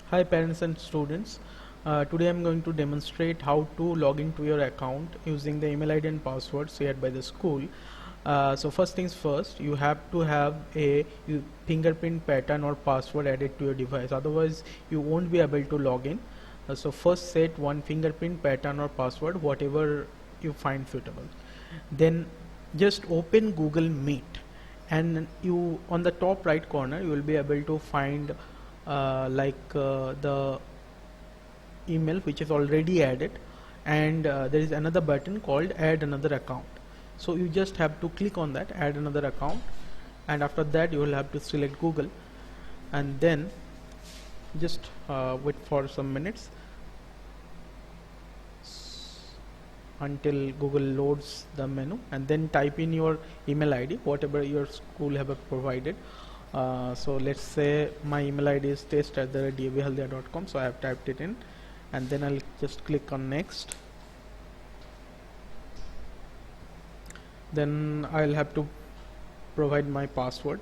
Hi parents and students. Today I'm going to demonstrate how to log into your account using the email ID and password shared by the school. So first things first, you have to have a fingerprint pattern or password added to your device, otherwise you won't be able to log in. So first set one fingerprint pattern or password, whatever you find suitable. Then just open Google Meet, and you on the top right corner you will be able to find the email which is already added, and there is another button called add another account. So you just have to click on that, add another account, and after that you will have to select Google, and then just wait for some minutes until Google loads the menu, and then type in your email ID whatever your school have provided. So let's say my email ID is test@davhealthia.com, so I have typed it in, and then I'll just click on next. Then I'll have to provide my password.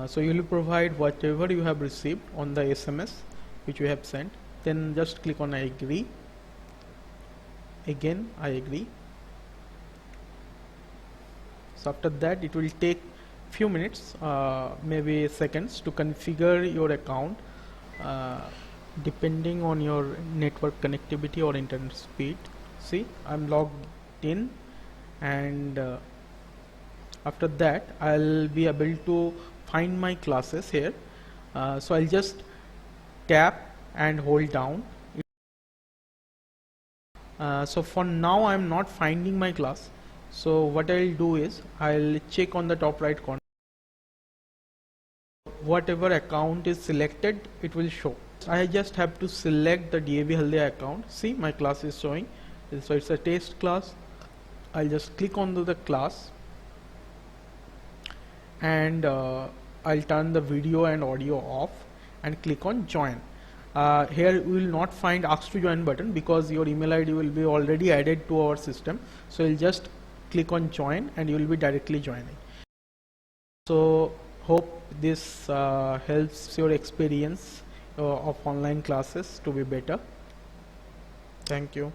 So you will provide whatever you have received on the SMS which you have sent. Then just click on I agree. Again I agree. So after that it will take few minutes, maybe seconds, to configure your account depending on your network connectivity or internet speed. See, I'm logged in, and after that I'll be able to find my classes here. So I'll just tap and hold down. So for now I'm not finding my class, so what I'll do is I'll check on the top right corner. Whatever account is selected, it will show. I just have to select the DAV Haldia account. See, my class is showing, so it's a test class. I'll just click on the class, and I'll turn the video and audio off and click on join. Here you will not find ask to join button because your email ID will be already added to our system. So you'll just click on join and you will be directly joining. So hope this helps your experience of online classes to be better. Thank you.